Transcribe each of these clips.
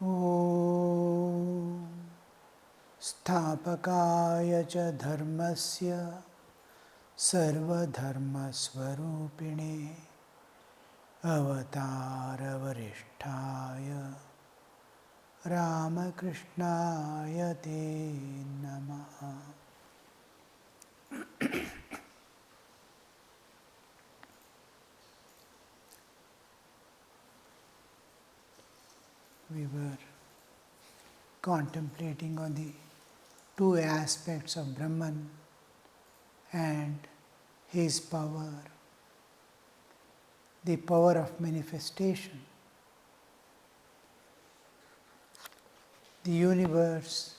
Om Sthapakaya cha dharmasya sarva dharma swarupine avatara varishtaya Ramakrishnaya te namaha. We were contemplating on the two aspects of Brahman and his power, the power of manifestation. The universe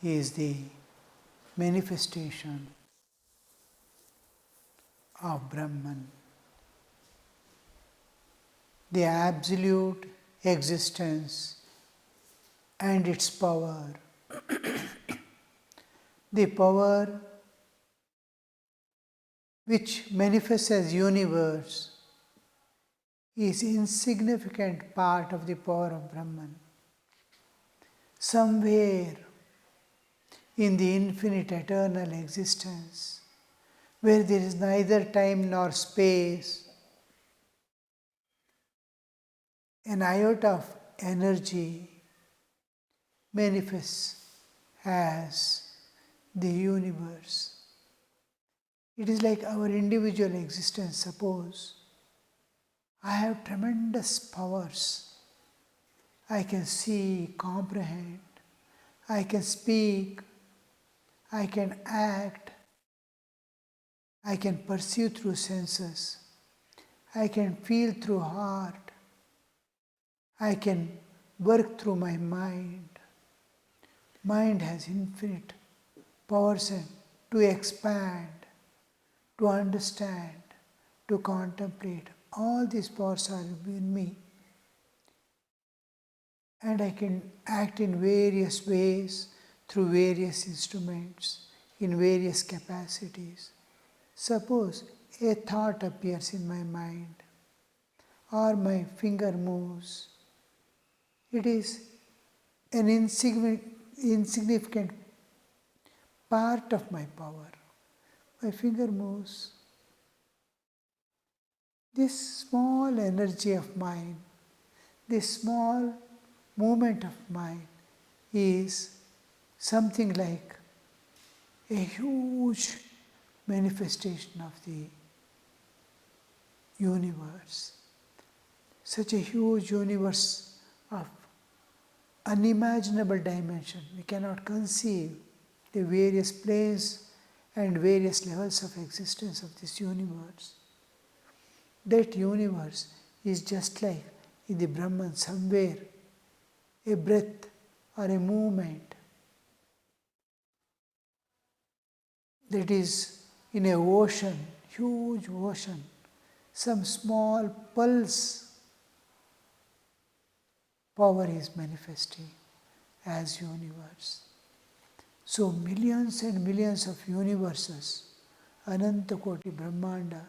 is the manifestation of Brahman, the absolute existence and its power. The power which manifests as universe is insignificant part of the power of Brahman. Somewhere in the infinite eternal existence, where there is neither time nor space, an iota of energy manifests as the universe. It is like our individual existence. Suppose I have tremendous powers. I can see, comprehend, I can speak, I can act, I can perceive through senses, I can feel through heart, I can work through my mind. Mind has infinite powers to expand, to understand, to contemplate. All these powers are in me. And I can act in various ways, through various instruments, in various capacities. Suppose a thought appears in my mind, or my finger moves. It is an insignificant part of my power. My finger moves. This small energy of mine, this small movement of mine is something like a huge manifestation of the universe. Such a huge universe of unimaginable dimension. We cannot conceive the various planes and various levels of existence of this universe. That universe is just like in the Brahman somewhere, a breath or a movement that is in an ocean, huge ocean, some small pulse power is manifesting as universe. So millions and millions of universes, Ananta Koti Brahmanda,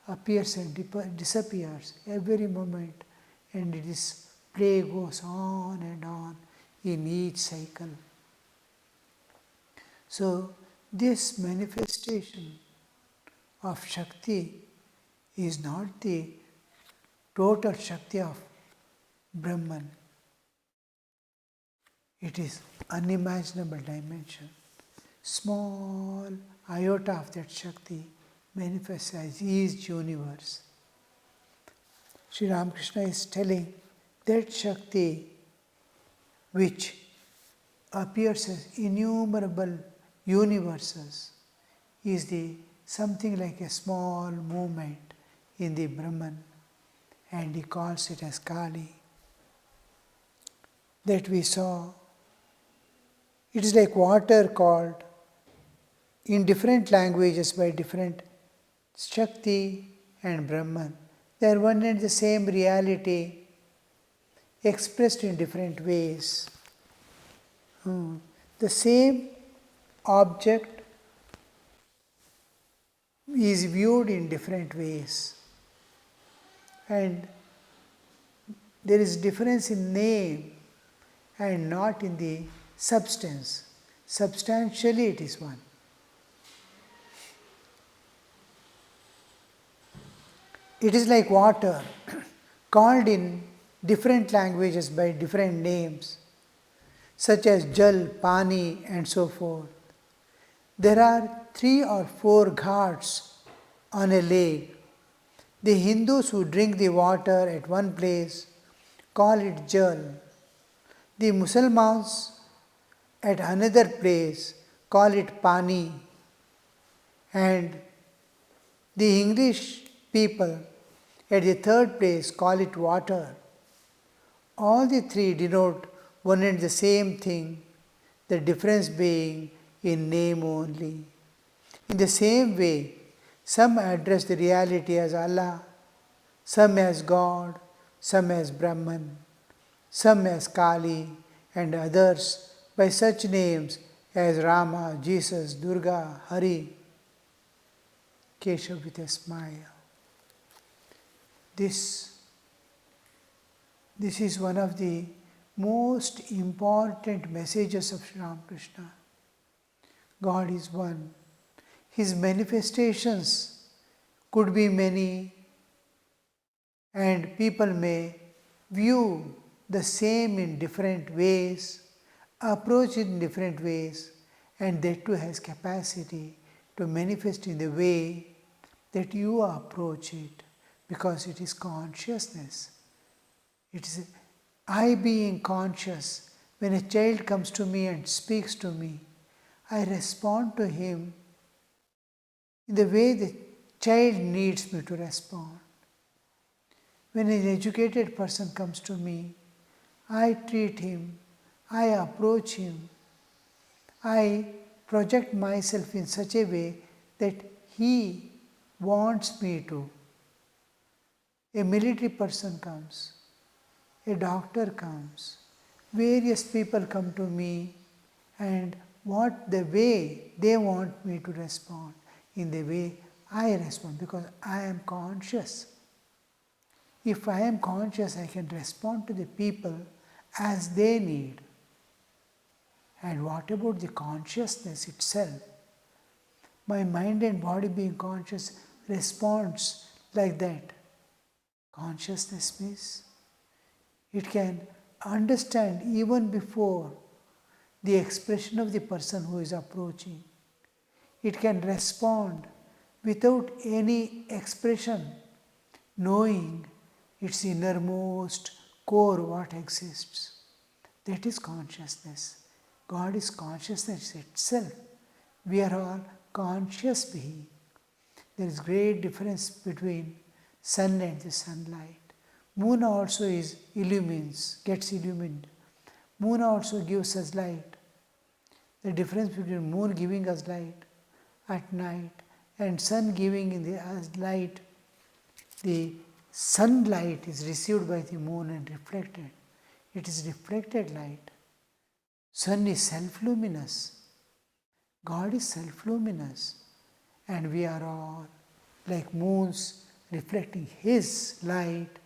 appears and disappears every moment, and its play goes on and on in each cycle. So this manifestation of Shakti is not the total Shakti of Brahman. It is unimaginable dimension. Small iota of that Shakti manifests as his universe. Sri Ramakrishna is telling that Shakti which appears as innumerable universes is the something like a small movement in the Brahman, and he calls it as Kali. That we saw, it is like water called in different languages by different Shakti and Brahman. They are one and the same reality expressed in different ways. The same object is viewed in different ways, and there is difference in name, and not in the substance. Substantially it is one. It is like water, called in different languages by different names, such as jal, pani, and so forth. There are 3 or 4 ghats on a lake. The Hindus who drink the water at one place call it jal. The Muslims at another place call it pani, and the English people at the third place call it water. All the 3 denote one and the same thing, the difference being in name only. In the same way, some address the reality as Allah, some as God, some as Brahman, some as Kali, and others by such names as Rama, Jesus, Durga, Hari. Keshab with a smile. This is one of the most important messages of Sri Ramakrishna. God is one. His manifestations could be many, and people may view the same in different ways, approach it in different ways, and that too has capacity to manifest in the way that you approach it, because it is consciousness. It is I being conscious. When a child comes to me and speaks to me, I respond to him in the way the child needs me to respond. When an educated person comes to me, I treat him, I approach him, I project myself in such a way that he wants me to. A military person comes, a doctor comes, various people come to me, and what the way they want me to respond, in the way I respond, because I am conscious. If I am conscious, I can respond to the people as they need. And what about the consciousness itself? My mind and body being conscious responds like that. Consciousness means it can understand even before the expression of the person who is approaching. It can respond without any expression, knowing its innermost core what exists. That is consciousness. God is consciousness itself. We are all conscious being. There is great difference between sun and the sunlight. Moon also gets illumined. Moon also gives us light. The difference between moon giving us light at night and sun giving us light, the sunlight is received by the moon and reflected. It is reflected light. Sun is self-luminous. God is self-luminous. And we are all like moons reflecting His light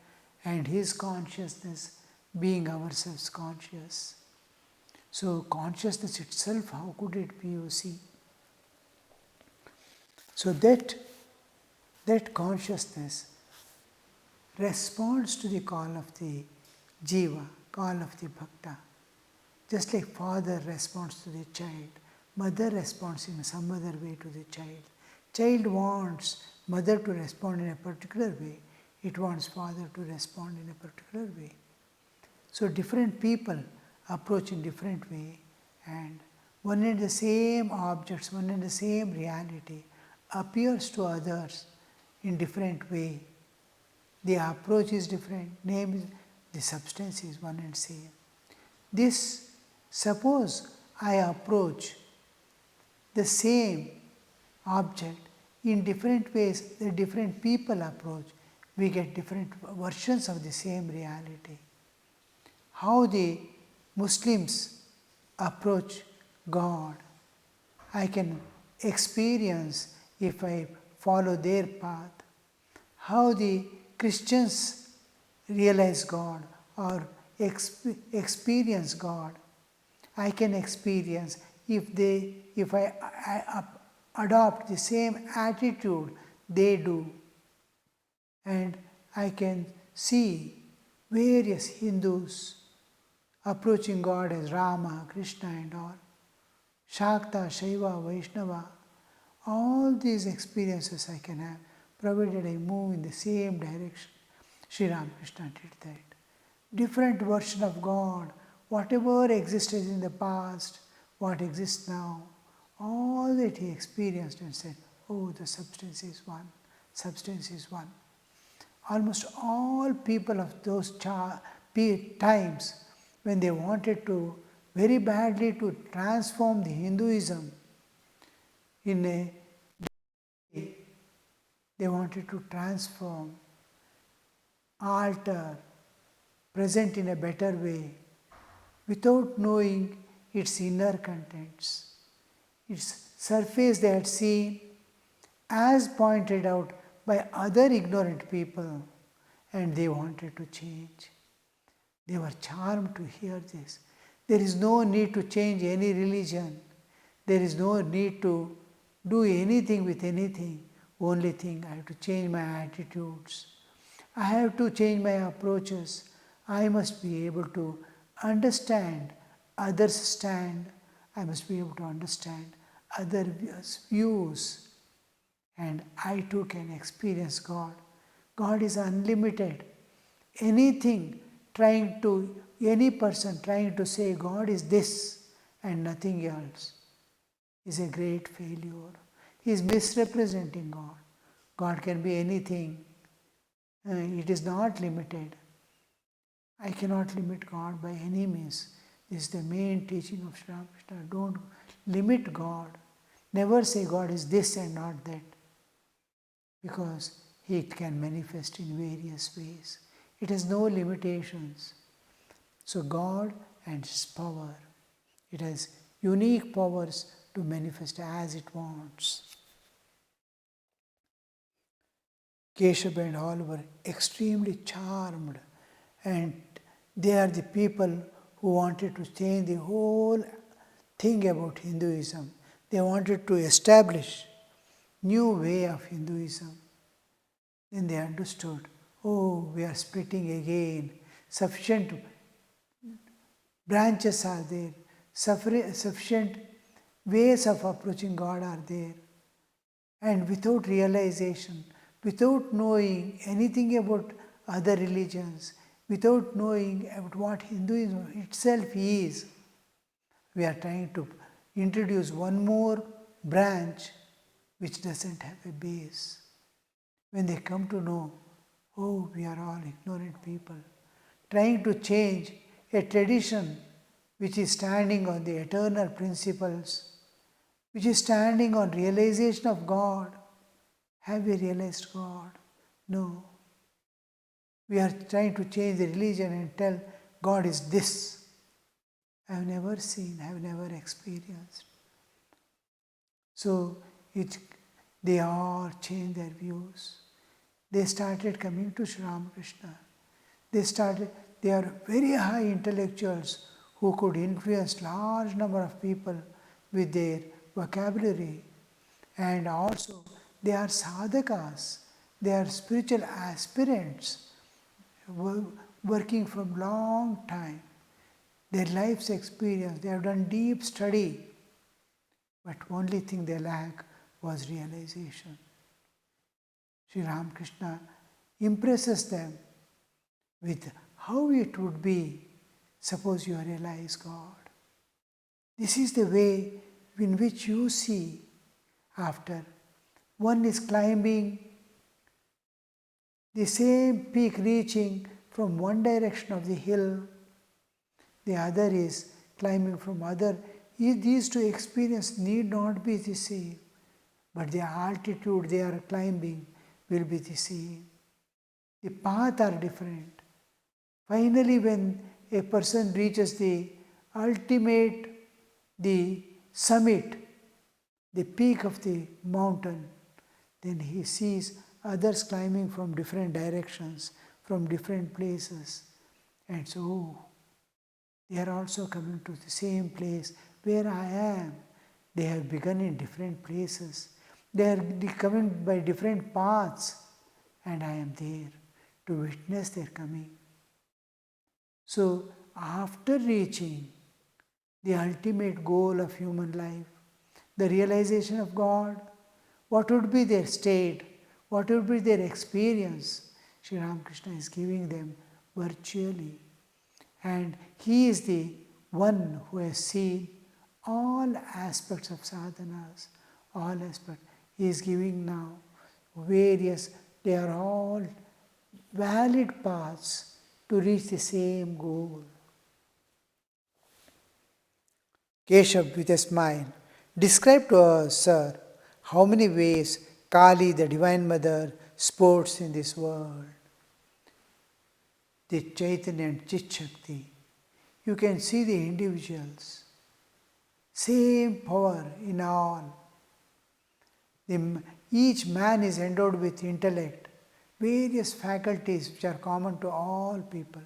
and His consciousness, being ourselves conscious. So consciousness itself, how could it be, you see? So that consciousness responds to the call of the jiva, call of the bhakta. Just like father responds to the child, mother responds in some other way to the child. Child wants mother to respond in a particular way. It wants father to respond in a particular way. So different people approach in different way, and one and the same objects, one and the same reality appears to others in different way. The approach is different, the substance is one and same. This, suppose I approach the same object in different ways, the different people approach, we get different versions of the same reality. How the Muslims approach God, I can experience if I follow their path. How the Christians realize God or experience God. I can experience if I adopt the same attitude they do. And I can see various Hindus approaching God as Rama, Krishna and all. Shakta, Shaiva, Vaishnava. All these experiences I can have, provided I move in the same direction. Sri Ramakrishna did that. Different version of God, whatever existed in the past, what exists now, all that he experienced and said, oh, the substance is one, substance is one. Almost all people of those times, when they wanted to very badly to transform the Hinduism in a way, they wanted to transform, alter, present in a better way, without knowing its inner contents. Its surface they had seen, as pointed out by other ignorant people, and they wanted to change. They were charmed to hear this. There is no need to change any religion. There is no need to do anything with anything. Only thing, I have to change my attitudes. I have to change my approaches. I must be able to understand others' stand. I must be able to understand other views. And I too can experience God. God is unlimited. Any person trying to say God is this and nothing else is a great failure. He is misrepresenting God. God can be anything. It is not limited. I cannot limit God by any means. This is the main teaching of Sri Ramakrishna. Don't limit God. Never say God is this and not that, because He can manifest in various ways. It has no limitations. So God and His power, it has unique powers to manifest as it wants. Keshab and all were extremely charmed, and they are the people who wanted to change the whole thing about Hinduism. They wanted to establish new way of Hinduism. Then they understood, oh, we are splitting again. Sufficient branches are there. Sufficient ways of approaching God are there. And without realization, without knowing anything about other religions, without knowing about what Hinduism itself is, we are trying to introduce one more branch which doesn't have a base. When they come to know, oh, we are all ignorant people, trying to change a tradition which is standing on the eternal principles, which is standing on realization of God. Have we realized God? No. We are trying to change the religion and tell God is this. I have never seen, I have never experienced. So they all changed their views. They started coming to Sri Ramakrishna. They are very high intellectuals who could influence large number of people with their vocabulary. And also they are sadhakas, they are spiritual aspirants working from long time. Their life's experience, they have done deep study, but only thing they lack was realization. Sri Ramakrishna impresses them with how it would be suppose you realize God. This is the way in which you see after one is climbing the same peak, reaching from one direction of the hill, the other is climbing from other. These two experiences need not be the same, but the altitude they are climbing will be the same. The paths are different. Finally, when a person reaches the ultimate, the summit, the peak of the mountain, then he sees others climbing from different directions, from different places. And so, They are also coming to the same place where I am. They have begun in different places. They are coming by different paths, and I am there to witness their coming. So, after reaching the ultimate goal of human life, the realization of God, what would be their state? What would be their experience? Sri Ramakrishna is giving them virtually. And he is the one who has seen all aspects of sadhanas, all aspects. He is giving now various, they are all valid paths to reach the same goal. Keshab with a smile, describe to us, sir, how many ways Kali, the Divine Mother, sports in this world. The Chaitanya and Chit Shakti. You can see the individuals. Same power in all. Each man is endowed with intellect, various faculties which are common to all people.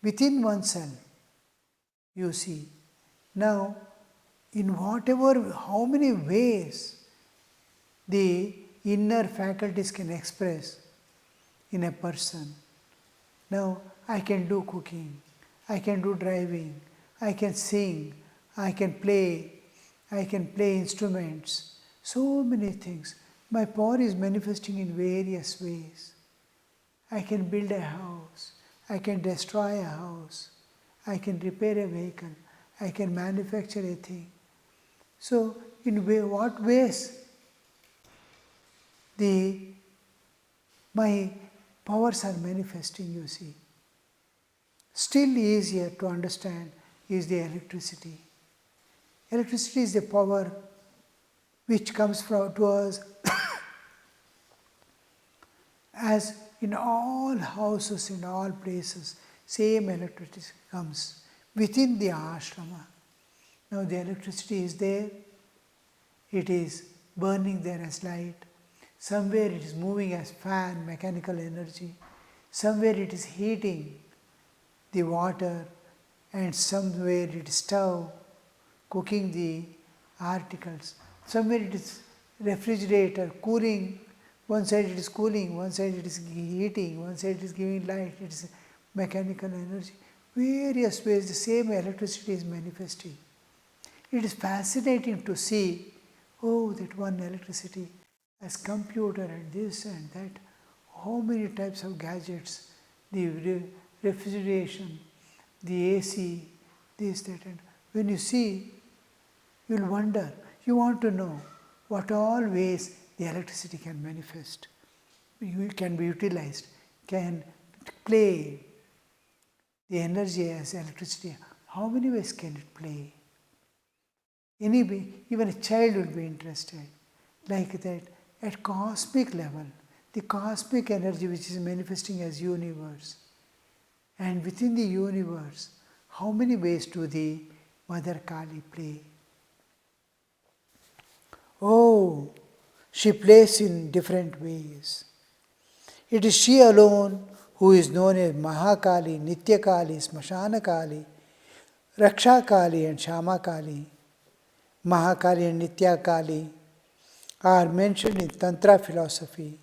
Within oneself, you see. Now, in whatever, how many ways the inner faculties can express in a person. Now, I can do cooking, I can do driving, I can sing, I can play instruments, so many things. My power is manifesting in various ways. I can build a house, I can destroy a house, I can repair a vehicle, I can manufacture a thing. So, in what ways my powers are manifesting, you see. Still easier to understand is the electricity. Electricity is the power which comes to us as in all houses, in all places, same electricity comes within the ashrama. Now the electricity is there, it is burning there as light. Somewhere it is moving as fan, mechanical energy. Somewhere it is heating the water, and somewhere it is stove, cooking the articles. Somewhere it is refrigerator, cooling. One side it is cooling, one side it is heating, one side it is giving light. It is mechanical energy. Various ways the same electricity is manifesting. It is fascinating to see, oh, that one electricity as computer and this and that, how many types of gadgets, the refrigeration, the AC, this, that, and when you see, you'll wonder, you want to know what all ways the electricity can manifest, can be utilized, can play the energy as electricity. How many ways can it play? Even a child will be interested, like that. At cosmic level, the cosmic energy which is manifesting as universe, and within the universe, how many ways do the Mother Kali play? Oh, she plays in different ways. It is she alone who is known as Mahakali, Nityakali, Smashana Kali, Raksha Kali and Shama Kali. Mahakali and Nityakali are mentioned in Tantra philosophy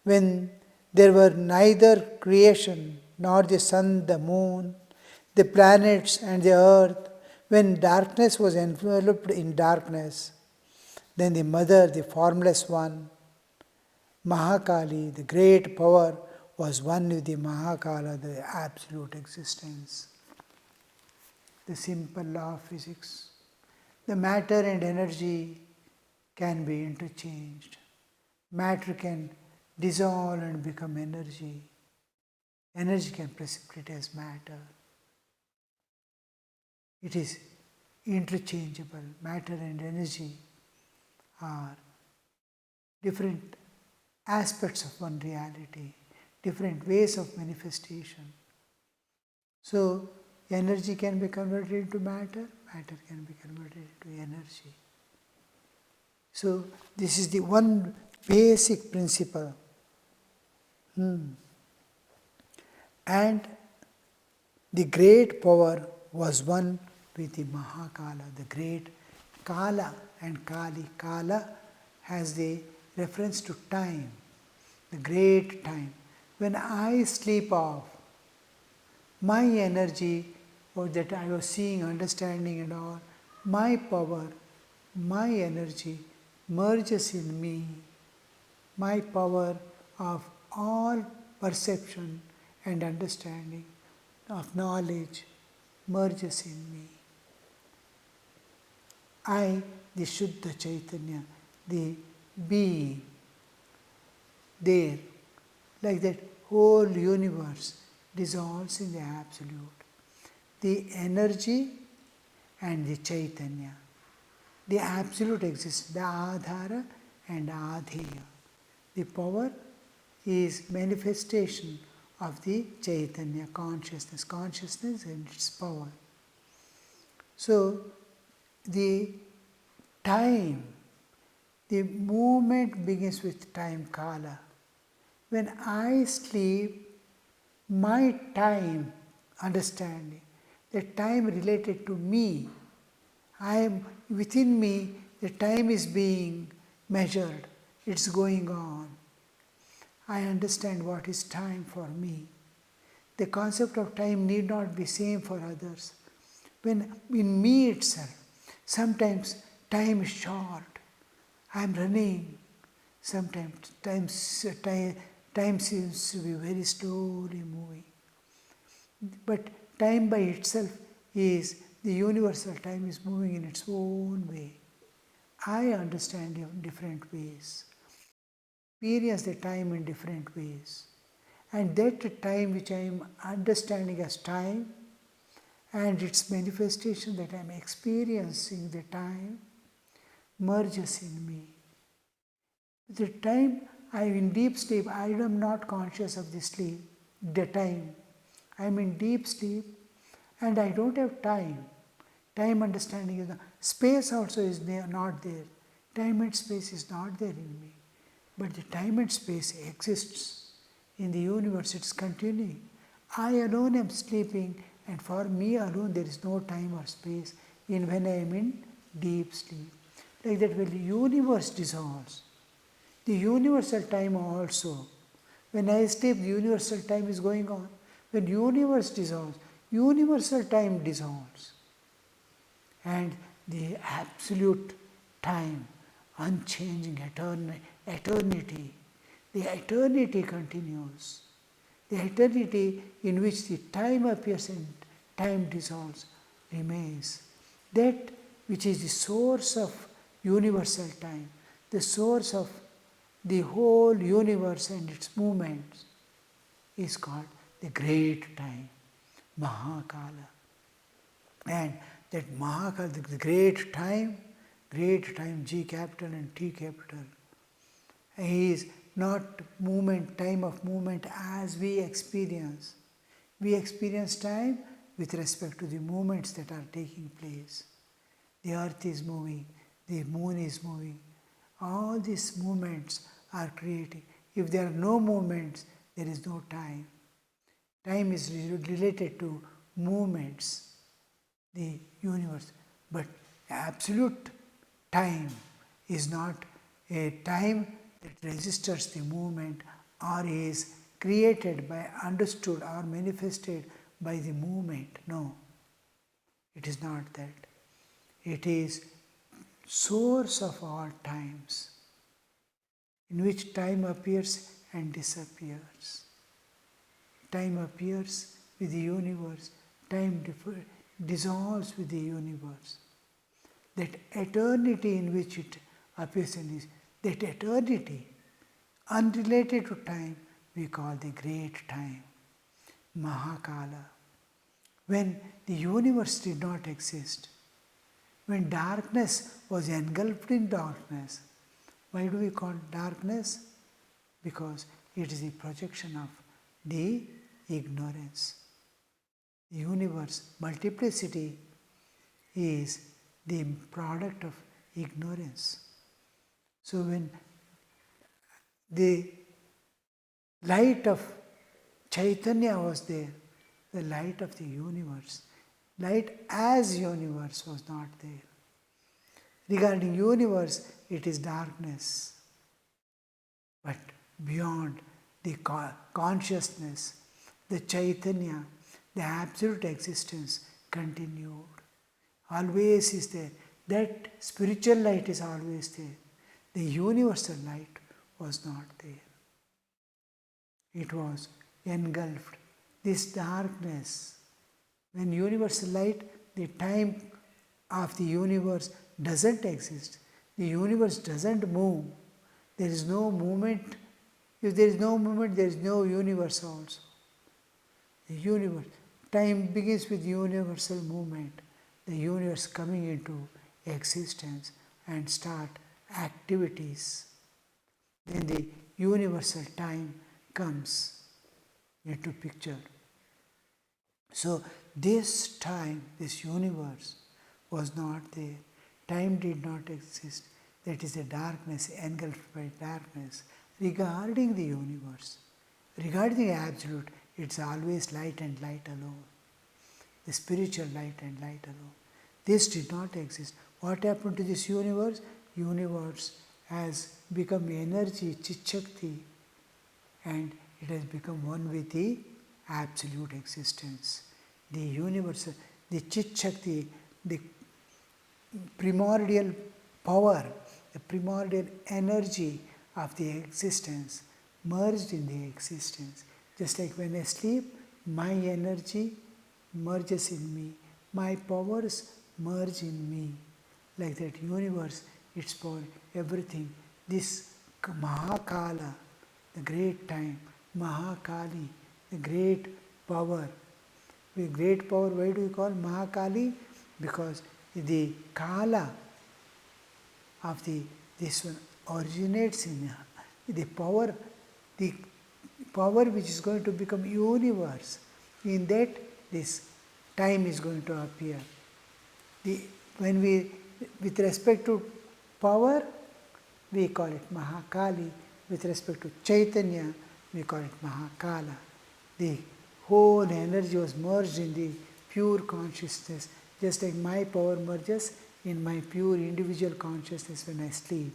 when there were neither creation nor the sun, the moon, the planets and the earth, when darkness was enveloped in darkness. Then the Mother, the formless one, Mahakali, the great power, was one with the Mahakala, the absolute existence. The simple law of physics. The matter and energy can be interchanged. Matter can dissolve and become energy. Energy can precipitate as matter. It is interchangeable. Matter and energy are different aspects of one reality, different ways of manifestation. So, energy can be converted into matter, matter can be converted into energy. So, this is the one basic principle. And the great power was one with the Mahakala, the great Kala and Kali. Kala has the reference to time, the great time. When I sleep off, my energy, or that I was seeing, understanding and all, my power, my energy merges in me. My power of all perception and understanding, of knowledge, merges in me. I, the Shuddha Chaitanya, the being, there, like that whole universe dissolves in the Absolute. The energy and the Chaitanya. The Absolute exists, the Adhara and Adheya. The power is manifestation of the Chaitanya, consciousness. Consciousness and its power. So, the time, the movement begins with time, Kala. When I sleep, my time, understanding, the time related to me, I am within me, the time is being measured, it's going on. I understand what is time for me. The concept of time need not be same for others. When in me itself, sometimes time is short, I am running. Sometimes time seems to be very slowly moving. But time by itself is, the universal time is moving in its own way. I understand in different ways, experience the time in different ways. And that time which I am understanding as time and its manifestation that I am experiencing the time merges in me. The time I am in deep sleep, I am not conscious of the sleep, the time. I am in deep sleep and I don't have time. Time understanding is not. Space also is not there. Time and space is not there in me. But the time and space exists. In the universe it's continuing. I alone am sleeping, and for me alone there is no time or space in when I am in deep sleep. Like that, when the universe dissolves, the universal time also, when I sleep, the universal time is going on. When universe dissolves, universal time dissolves. And the absolute time, unchanging eternity, the eternity continues. The eternity in which the time appears and time dissolves remains. That which is the source of universal time, the source of the whole universe and its movements, is called the great time, Mahakala. And that Mahakala, the great time, G capital and T capital, is not movement, time of movement as we experience. We experience time with respect to the movements that are taking place. The earth is moving, the moon is moving. All these movements are creating. If there are no movements, there is no time. Time is related to movements, the universe. But absolute time is not a time that registers the movement or is created by, understood or manifested by the movement. No, it is not that. It is source of all times, in which time appears and disappears. Time appears with the universe, time dissolves with the universe. That eternity in which it appears and is, that eternity, unrelated to time, we call the great time, Mahakala. When the universe did not exist, when darkness was engulfed in darkness, why do we call darkness? Because it is the projection of the ignorance. The universe, multiplicity, is the product of ignorance. So when the light of Chaitanya was there, the light of the universe, Light as universe was not there. Regarding universe, it is darkness. But beyond the consciousness, the Chaitanya, the absolute existence continued. Always is there. That spiritual light is always there. The universal light was not there. It was engulfed. This darkness, when universal light, the time of the universe doesn't exist. The universe doesn't move. There is no movement. If there is no movement, there is no universe also. The universe. Time begins with universal movement. The universe coming into existence and start activities. Then the universal time comes into picture. So this time, this universe was not there. Time did not exist. That is a darkness, engulfed by darkness. Regarding the universe, regarding the absolute, it's always light and light alone. The spiritual light and light alone. This did not exist. What happened to this universe? Universe has become energy, Chit-Shakti, and it has become one with the absolute existence. The universe, the Chit-Shakti, the primordial power, the primordial energy of the existence merged in the existence. Just like when I sleep, my energy merges in me, my powers merge in me. Like that universe, it's for everything. This Mahakala, the great time, Mahakali, the great power. The great power, why do we call Mahakali? Because the Kala of this one originates in the power which is going to become universe. In that, this time is going to appear. When we, with respect to power, we call it Mahakali. With respect to Chaitanya, we call it Mahakala. The whole energy was merged in the pure consciousness, just like my power merges in my pure individual consciousness when I sleep.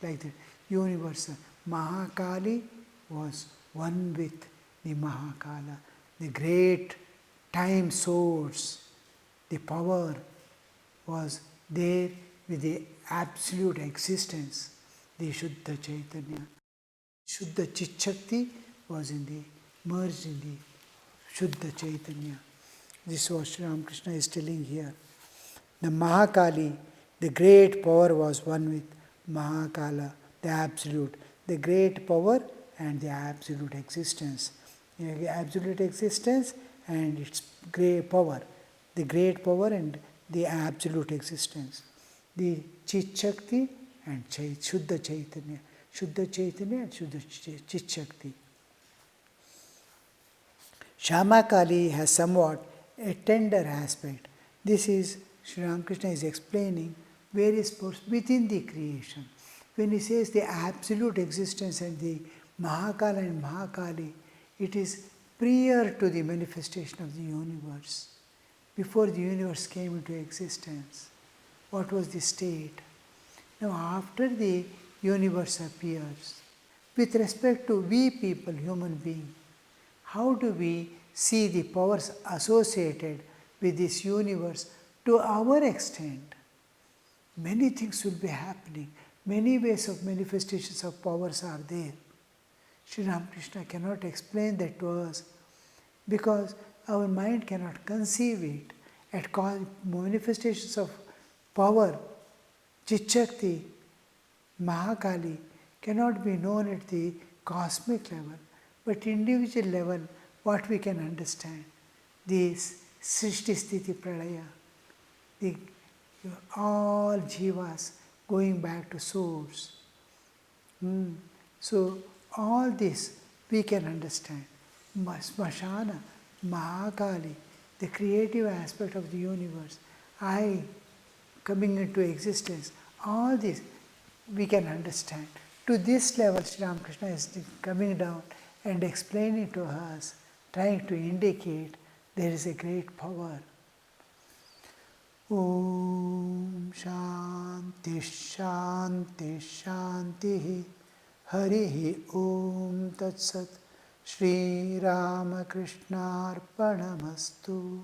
Like the universal Mahakali was one with the Mahakala, the great time source. The power was there with the absolute existence, the Shuddha Chaitanya. Shuddha Chit-Shakti was merged in the Shuddha Chaitanya. This is what Sri Ramakrishna is telling here. The Mahakali, the great power was one with Mahakala, the absolute. The great power and the absolute existence. The absolute existence and its great power. The great power and the absolute existence. The Chit-Shakti and Shuddha Chaitanya. Shuddha Chaitanya and Shuddha Chit-Shakti. Shamakali has somewhat a tender aspect. This is, Sri Ramakrishna is explaining various parts within the creation. When he says the absolute existence and the Mahakala and Mahakali, it is prior to the manifestation of the universe. Before the universe came into existence, what was the state? Now after the universe appears, with respect to we people, human beings, how do we see the powers associated with this universe to our extent? Many things will be happening. Many ways of manifestations of powers are there. Sri Ramakrishna cannot explain that to us because our mind cannot conceive it. At manifestations of power, Chit-Shakti, Mahakali cannot be known at the cosmic level, but individual level, what we can understand, this Srishti Sthiti Pralaya, all jivas going back to source. So all this we can understand. Smashana, Mahakali, the creative aspect of the universe, I coming into existence, all this we can understand. To this level, Sri Ramakrishna is coming down and explaining to us, trying to indicate there is a great power. Om Shanti Shanti Shanti. Harihi Om Tat Sat. Shri Ramakrishna Arpanamastu.